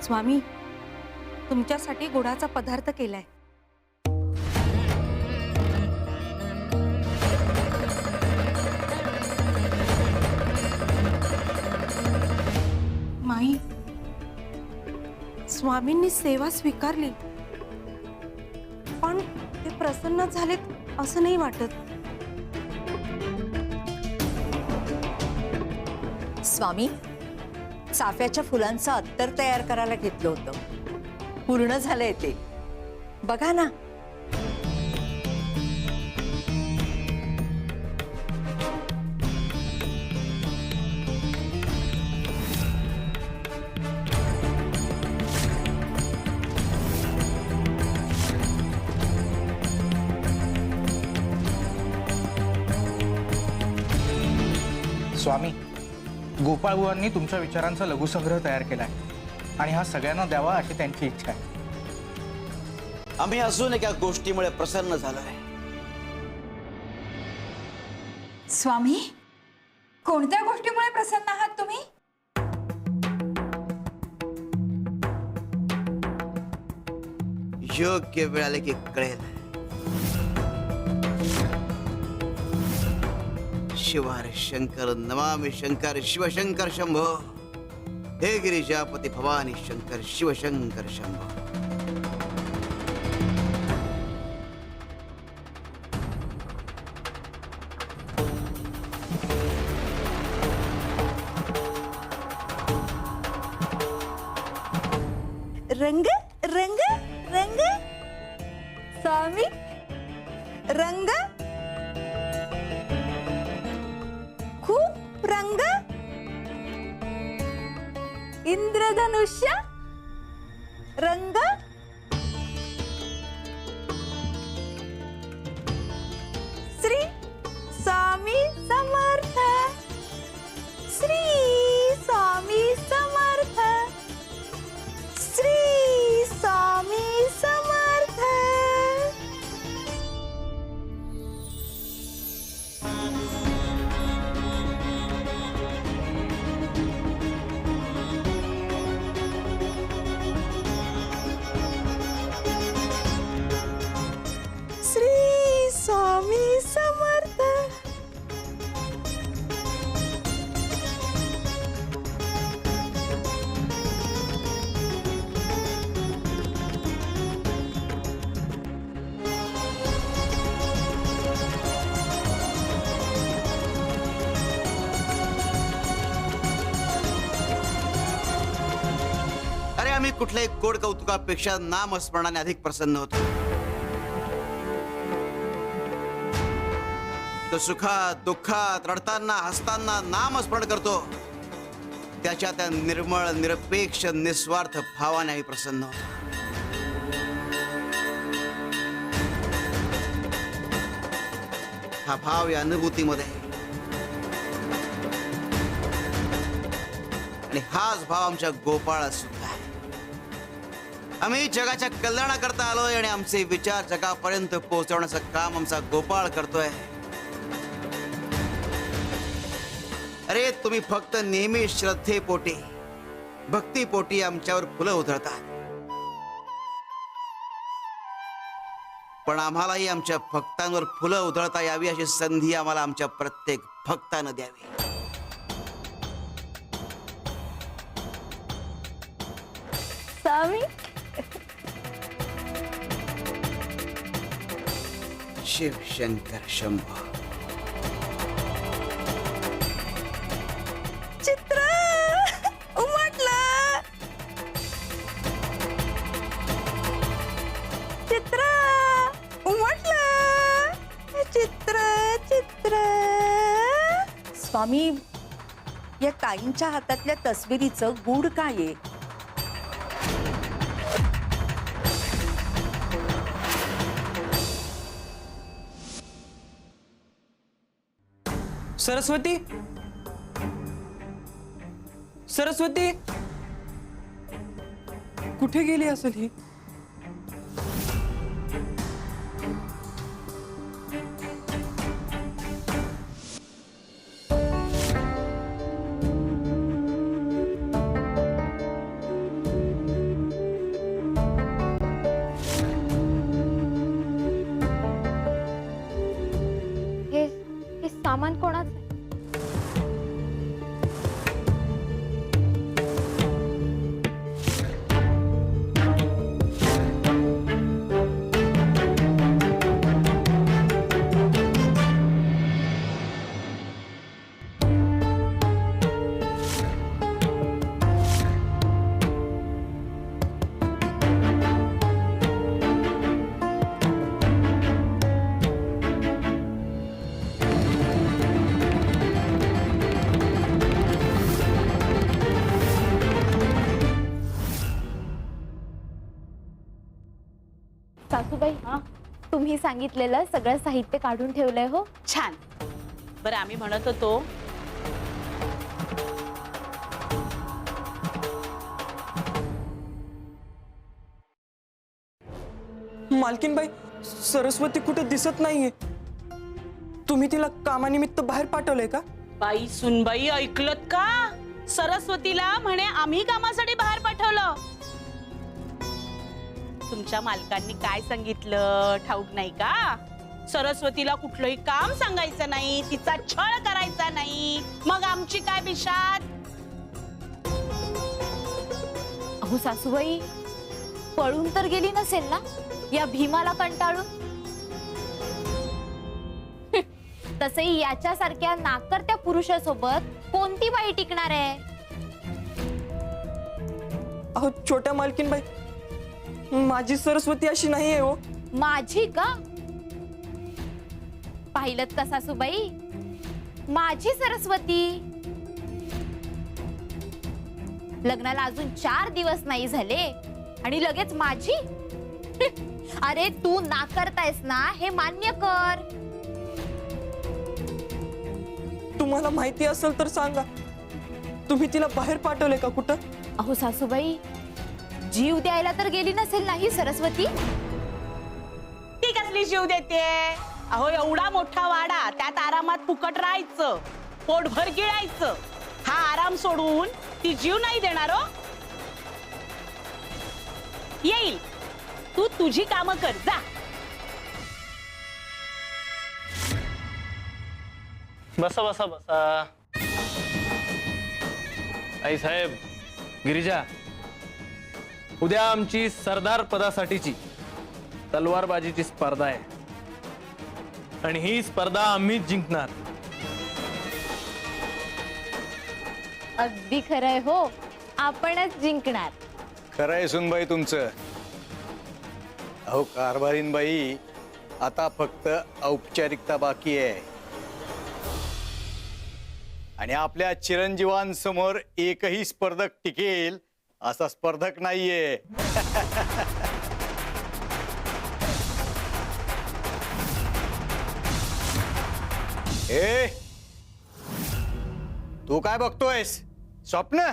स्वामी, तुमच्यासाठी गोडाचा पदार्थ केलाय. माई, स्वामींनी सेवा स्वीकारली, पण ते प्रसन्न झालेत असं नाही वाटत. स्वामी, चाफ्याच्या फुलांचं अत्तर तयार करायला घेतलं होतं. पूर्ण झालंय ते. बघा ना. स्वामी, गोपाळबुवांनी तुमच्या विचारांचा लघुसंग्रह तयार केलाय आणि हा सगळ्यांना द्यावा अशी त्यांची इच्छा आहे. आम्ही अजून एका गोष्टीमुळे प्रसन्न झालोय. स्वामी, कोणत्या गोष्टीमुळे प्रसन्न आहात तुम्ही? योग्य वेळ आले की कळेल. शिव हरे शंकर, नमामि शंकर, शिवशंकर शंभो. हे गिरिजापती भवानी शंकर, शिवशंकर शंभो. रंग रंग रंग. स्वामी, रंग. खूप रंग. इंद्रधनुष्य रंग. श्री स्वामी समर्थ. श्री स्वामी समर्थ. श्री स्वामी समर्थ. श्री स्वामी समर्थ. अरे, आम्ही कुठल्याही गोड कौतुकापेक्षा नामस्मरणाने अधिक प्रसन्न होतो. तो सुखात दुःखात रडताना हसताना नामस्मरण करतो. त्याच्या त्या निर्मळ निरपेक्ष निस्वार्थ भावाने आम्ही प्रसन्न होतो. हा भाव या अनुभूतीमध्ये आणि हाच भाव आमच्या गोपाळात सुद्धा आहे. आम्ही जगाच्या कल्याणाकरता आलोय आणि आमचे विचार जगापर्यंत पोहोचवण्याचं काम आमचा गोपाळ करतोय. अरे, तुम्ही फक्त नेहमी श्रद्धेपोटी भक्तीपोटी आमच्यावर फुलं उधळतात, पण आम्हालाही आमच्या भक्तांवर फुलं उधळता यावी अशी संधी आम्हाला आमच्या प्रत्येक भक्तानं द्यावी. स्वामी, शिवशंकर शंभो. चित्र उमटलं. चित्र उमटलं. चित्र चित्र. स्वामी, या ताईंच्या हातातल्या तस्वीरीचं गूढ काय आहे? सरस्वती, सरस्वती, कुठे गेली असेल ही? सामान कोणाचं? सासूबाई, तुम्ही सांगितलेलं सगळं साहित्य काढून ठेवलंय हो. छान. बरं आम्ही म्हणत होतो मालकीनबाई, सरस्वती कुठे दिसत नाहीये. तुम्ही तिला कामानिमित्त बाहेर पाठवलंय का? बाई सुनबाई, ऐकलत का? सरस्वतीला म्हणे आम्ही कामासाठी बाहेर पाठवलं. तुमच्या मालकांनी काय सांगितलं ठाऊक नाही का? सरस्वतीला कुठलंही काम सांगायचं नाही, तिचा छळ करायचा नाही. मग आमची काय बिशात? अहो सासूबाई, पळून तर गेली नसेल ना या भीमाला कंटाळून? तसही याच्यासारख्या नाकर्त्या पुरुषासोबत कोणती बाई टिकणार आहे? अहो छोट्या मालकीनबाई, माझी सरस्वती अशी नाहीये हो. माझी का? पाहिलत का सासूबाई, माझी सरस्वती. लग्नाला अजून 4 दिवस नाही झाले आणि लगेच माझी. अरे तू नाकारतायस ना, हे मान्य कर. तुम्हाला माहिती असेल तर सांगा, तुम्ही तिला बाहेर पाठवले का कुठं? अहो सासूबाई, जीव द्यायला तर गेली नसेल ना ही सरस्वती? ती कसली जीव देते? अहो एवढा मोठा वाडा, त्यात आरामात फुकट राहायचं, पोटभर गिळायचं. हा आराम सोडून ती जीव नाही देणार हो. येईल, तू तुझी कामं कर जा. बसा बसा बसा. आई साहेब, गिरिजा, उद्या आमची सरदार पदासाठीची तलवारबाजीची स्पर्धा आहे आणि ही स्पर्धा आम्हीच जिंकणार. अगदी खरंय हो, आपणच जिंकणार. खरंय सुनबाई तुमचं. अहो कारभारीनबाई, आता फक्त औपचारिकता बाकी आहे आणि आपल्या चिरंजीवांसमोर एकही स्पर्धक टिकेल असा स्पर्धक नाहीये. ए, तू काय बघतोयस? स्वप्न?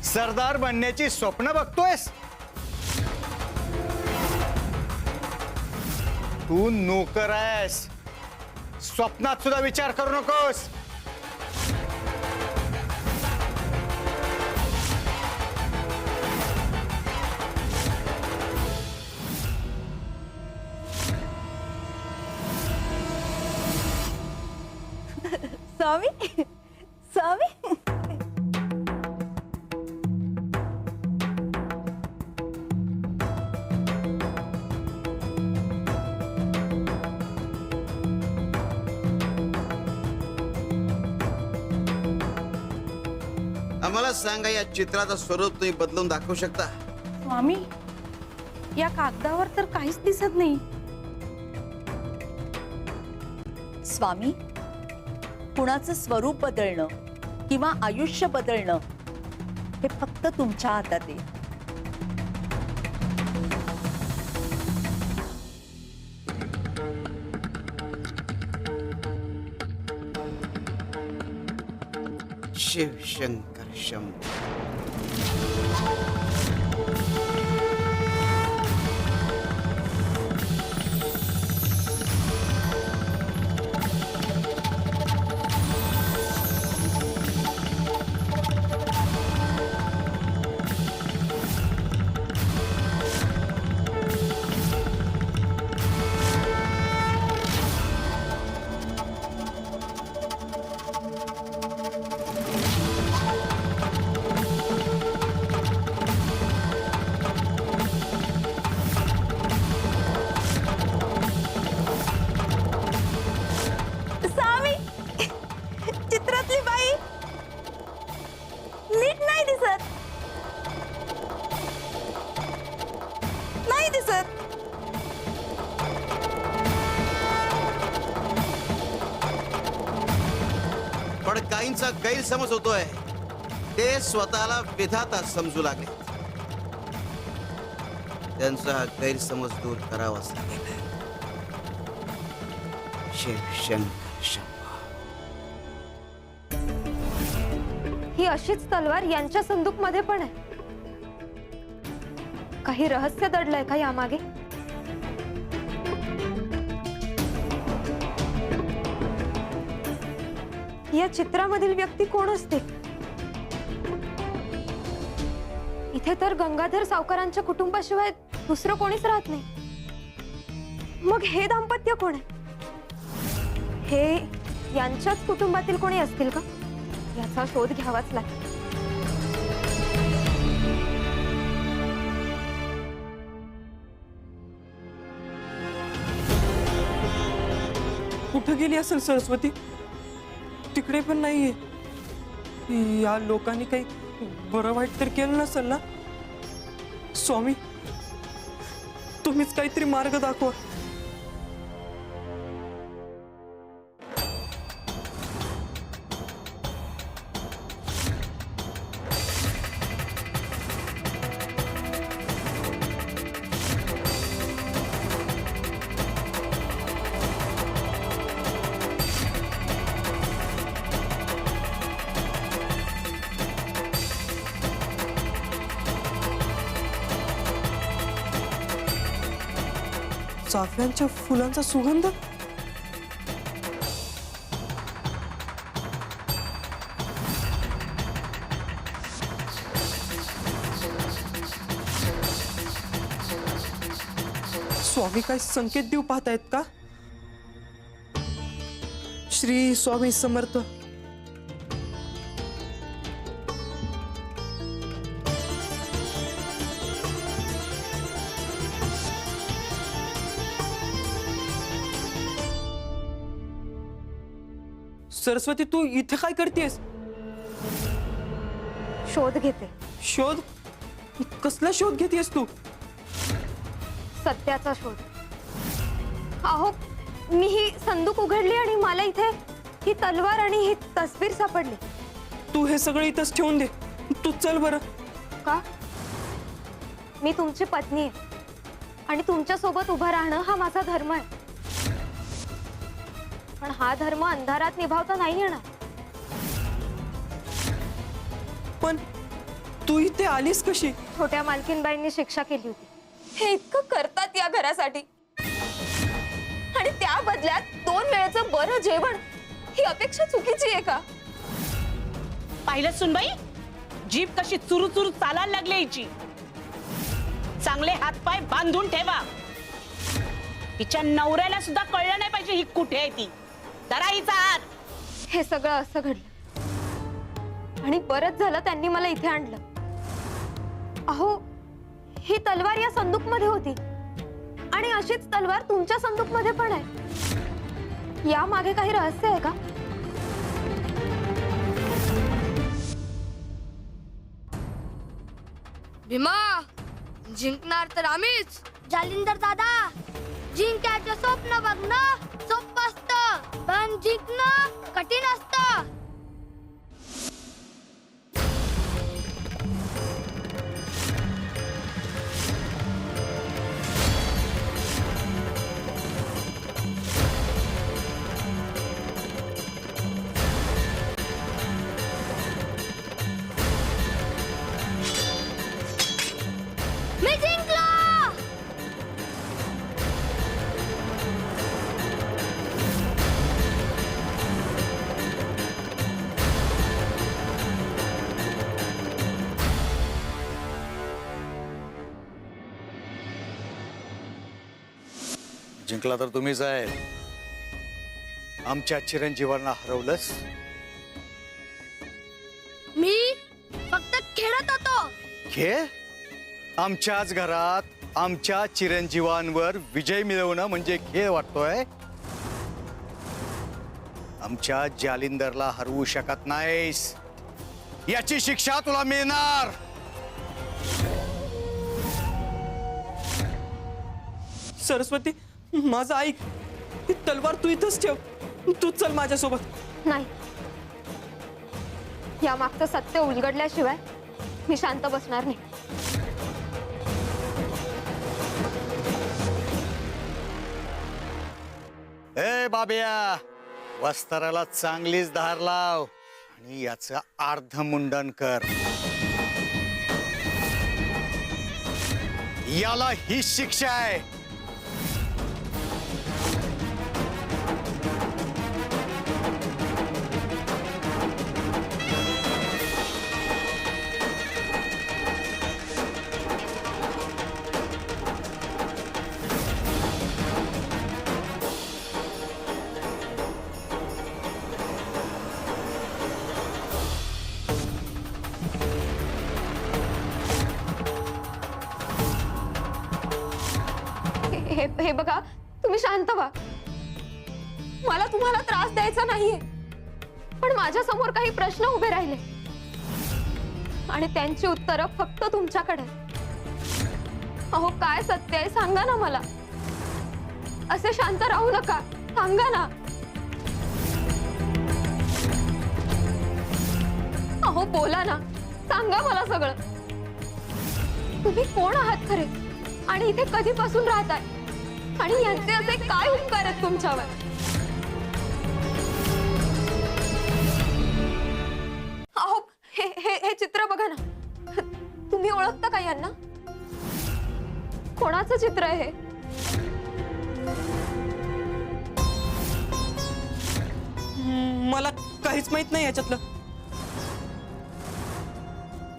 सरदार बनण्याची स्वप्न बघतोयस? तू नोकर आहेस, स्वप्नात सुद्धा विचार करू नकोस. स्वामी, स्वामी. आम्हाला सांगा, या चित्राचं स्वरूप तुम्ही बदलून दाखवू शकता? स्वामी, या कागदावर तर काहीच दिसत नाही. स्वामी, कुणाचं स्वरूप बदलणं किंवा आयुष्य बदलणं हे फक्त तुमच्या हातात आहे. शिव शंकर शंभू. काहींचा गैरसमज होतोय ते स्वतःला विधाता समजू लागले. त्यांचा हा गैरसमज दूर करावाच लागेल. शिव शंकर शंभो. ही अशीच तलवार यांच्या संदूक मध्ये पण आहे. काही रहस्य दडलंय का यामागे? या चित्रामधील व्यक्ती कोण असते? इथे तर गंगाधर सावकारांच्या कुटुंबाशिवाय दुसरं कोणीच राहत नाही. मग हे दाम्पत्य कोण आहे? हे यांच्याच कुटुंबातील कोणी असतील का? याचा शोध घ्यावाच लागेल. कुठं गेली असेल सरस्वती? तिकडे पण नाहीये. या लोकांनी काही बरं वाईट तर केलं नसेल ना? स्वामी, तुम्हीच काहीतरी मार्ग दाखवा. चाफ्यांच्या फुलांचा सुगंध. स्वामी काय संकेत देऊ पाहतायत का? श्री स्वामी समर्थ. सरस्वती, तू इथे काय करतेस? शोध घेते. शोध? कसला शोध घेतेस तू? सत्याचा शोध. अहो, मी ही संदूक उघडली आणि मला इथे ही तलवार आणि ही तस्वीर सापडली. तू हे सगळं इथंच ठेवून दे. तू चल बरं. का? मी तुमची पत्नी आहे आणि तुमच्या सोबत उभं राहणं हा माझा धर्म आहे. पण हा धर्म अंधारात निभावता नाही येणार. पण तू इथे आलीस कशी? छोट्या मालकीनबाईंनी शिक्षा केली होती. हे इतकं करतात या घरासाठी आणि त्या बदल्यात 2 वेळेचं बरं जेवण, ही अपेक्षा चुकीची आहे का? पाहिलं सुनबाई, जीभ कशी चुरू चुरू चालायला लागली हिची. चांगले हातपाय बांधून ठेवा. तिच्या नवऱ्याला सुद्धा कळलं नाही पाहिजे ही कुठे आहे ती. जरा हिचा हात. हे सगळं असं घडलं आणि बरंच झालं त्यांनी मला इथे आणलं. अहो, ही तलवार या संदूक मध्ये होती आणि अशीच तलवार तुमच्या संदूक मध्ये पण आहे. या मागे काही रहस्य आहे का? भीमा, जिंकणार तर आम्हीच. जालिंदर दादा, जिंकायचं स्वप्न बघणं सोपं असतं, पण जिंकणं कठीण असतं. मी जिंकलो. जिंकला तर तुम्हीच आहे. आमच्या चिरंजीवांना हरवलंच. मी फक्त खेळत होतो. खेळ? आमच्याच घरात आमच्या चिरंजीवांवर विजय मिळवणं म्हणजे खेळ वाटतोय? आमच्या जालिंदरला हरवू शकत नाहीस. याची शिक्षा तुला मिळणार. सरस्वती, माझं ऐक. ही तलवार तू इथंच ठेव. तू चल माझ्यासोबत. नाही, या मागचं सत्य उलगडल्याशिवाय मी शांत बसणार नाही. ए बाब्या, वस्त्राला चांगलीच धार लाव आणि याचं अर्धमुंडन कर. याला ही शिक्षा आहे. हे बघा, तुम्ही शांत व्हा. मला तुम्हाला त्रास द्यायचा नाहीये, पण माझ्या समोर काही प्रश्न उभे राहिले आणि त्यांची उत्तरं फक्त तुमच्याकडे. अहो, काय सत्य आहे सांगा ना मला. असे शांत राहू नका, सांगा ना. अहो बोला ना, सांगा मला सगळं. तुम्ही कोण आहात खरे आणि इथे कधीपासून राहताय आणि यांचे असे काय उपकार आहेत तुमच्यावर? अहो, हे हे हे चित्र बघा ना. तुम्ही ओळखता का यांना? कोणाचं चित्र आहे हे? मला काहीच माहित नाही याच्यातलं.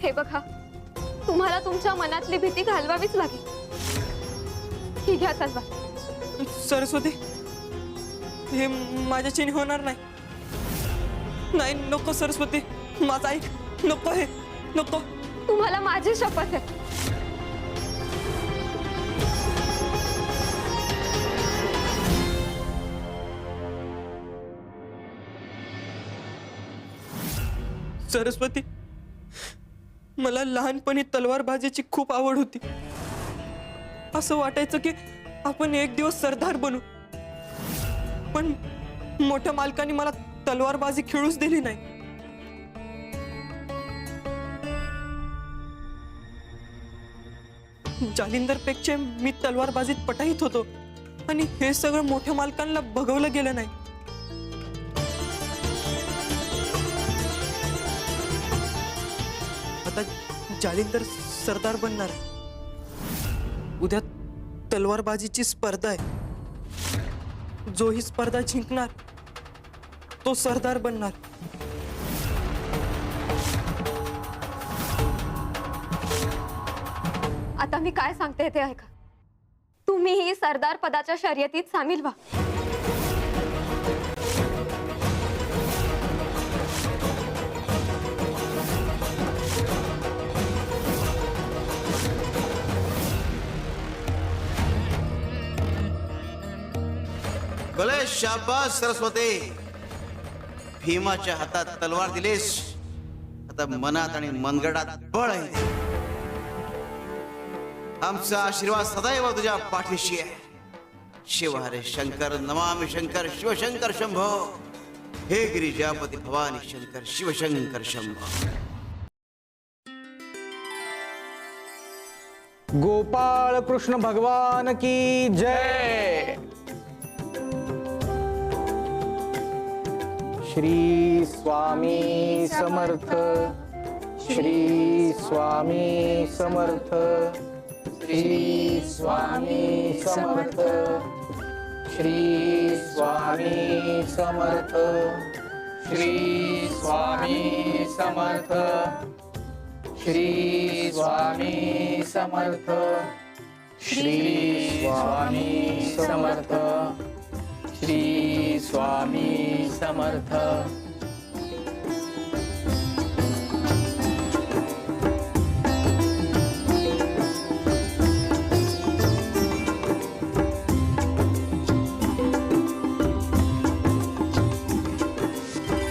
हे बघा, तुम्हाला तुमच्या मनातली भीती घालवावीच लागेल. ही घ्या तलवार. सरस्वती, हे माझ्याच्याने होणार नाही. नाही, नको सरस्वती, माझं ऐक. नको, हे नको. तुम्हाला माझी शपथ आहे. सरस्वती, मला लहानपणी तलवारबाजीची खूप आवड होती. असं वाटायचं की आपण एक दिवस सरदार बनू, पण मोठ्या मालकाने मला तलवारबाजी खेळूच दिली नाही. जालिंदर पेक्षा मी तलवारबाजीत पटाईत होतो आणि हे सगळं मोठ्या मालकांना बघवलं गेलं नाही. आता जालिंदर सरदार बनणार. उद्या तलवारबाजीची स्पर्धा आहे. जो ही स्पर्धा जिंकणार तो सरदार बनणार. आता मी काय सांगते ते ऐका. तुम्हीही सरदार पदाच्या शर्यतीत सामील व्हा. भले शाबास सरस्वती. भीमाच्या हातात तलवार दिलीस, आता मनात आणि मनगडात बळ आहे. आमचा आशीर्वाद सदैव तुझ्या पाठीशी आहे. शिव हरे शंकर, नमामि शंकर, शिवशंकर शंभो. हे गिरिजापती भवानी शंकर, शिवशंकर शंभो. गोपाळ कृष्ण भगवान की जय. श्री स्वामी समर्थ. श्री स्वामी समर्थ. श्री स्वामी समर्थ. श्री स्वामी समर्थ. श्री स्वामी समर्थ. श्री स्वामी समर्थ. श्री स्वामी समर्थ. श्री स्वामी समर्थ.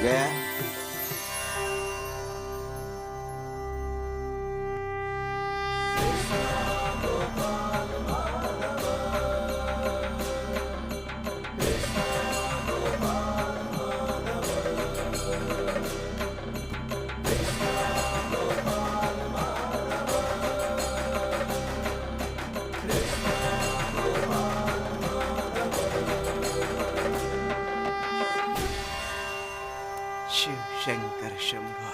गया. शिवशंकर शंभो